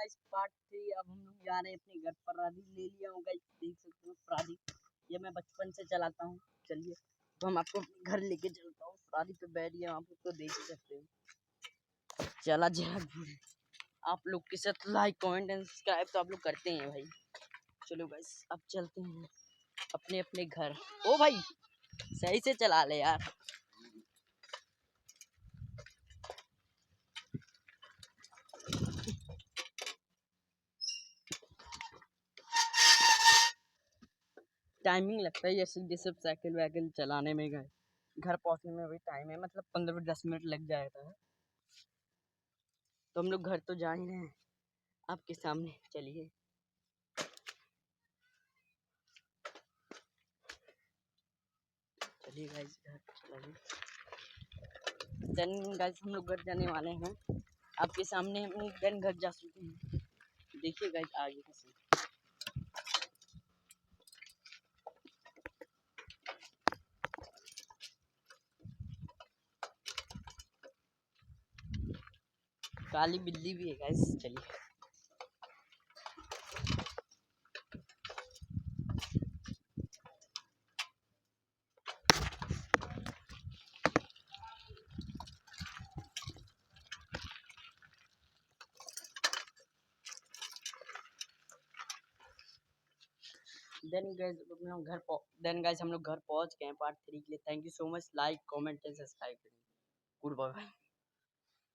Guys part 3। अब हम लोग जा रहे हैं अपने घर पर। राधी ले लिया हूँ गाइस, देख सकते हो राधी, ये मैं बचपन से चलाता हूँ। चलिए तो हम आपको घर लेके चलता हूँ। राधी पे बैठ गया, आप लोग तो देख ही सकते हो। चला जरा आप लोग के साथ लाइक कमेंट एंड सब्सक्राइब तो आप लोग करते हैं भाई। चलो गाइस अब चलते हैं अपने अपने घर। ओ भाई सही से चला ले यार। टाइमिंग लगता है ये सीधे सब साइकिल वाइकिल चलाने में गए, घर पहुंचने में भी टाइम है, मतलब 15-10 मिनट लग जाता है। तो हम लोग घर तो जा ही रहे हैं आपके सामने। चलिए चलिए गाइस घर चलिए। देन गाइस हम लोग घर जाने वाले हैं। आपके सामने हम देन घर जा चुके हैं। देखिए गाइस आगे का सीन। काली बिल्ली भी है गाइस। चलिए देन गाइस हम लोग घर पहुंच गए हैं पार्ट 3 के लिए। Thank you so much. Like comment and subscribe करें। Good bye.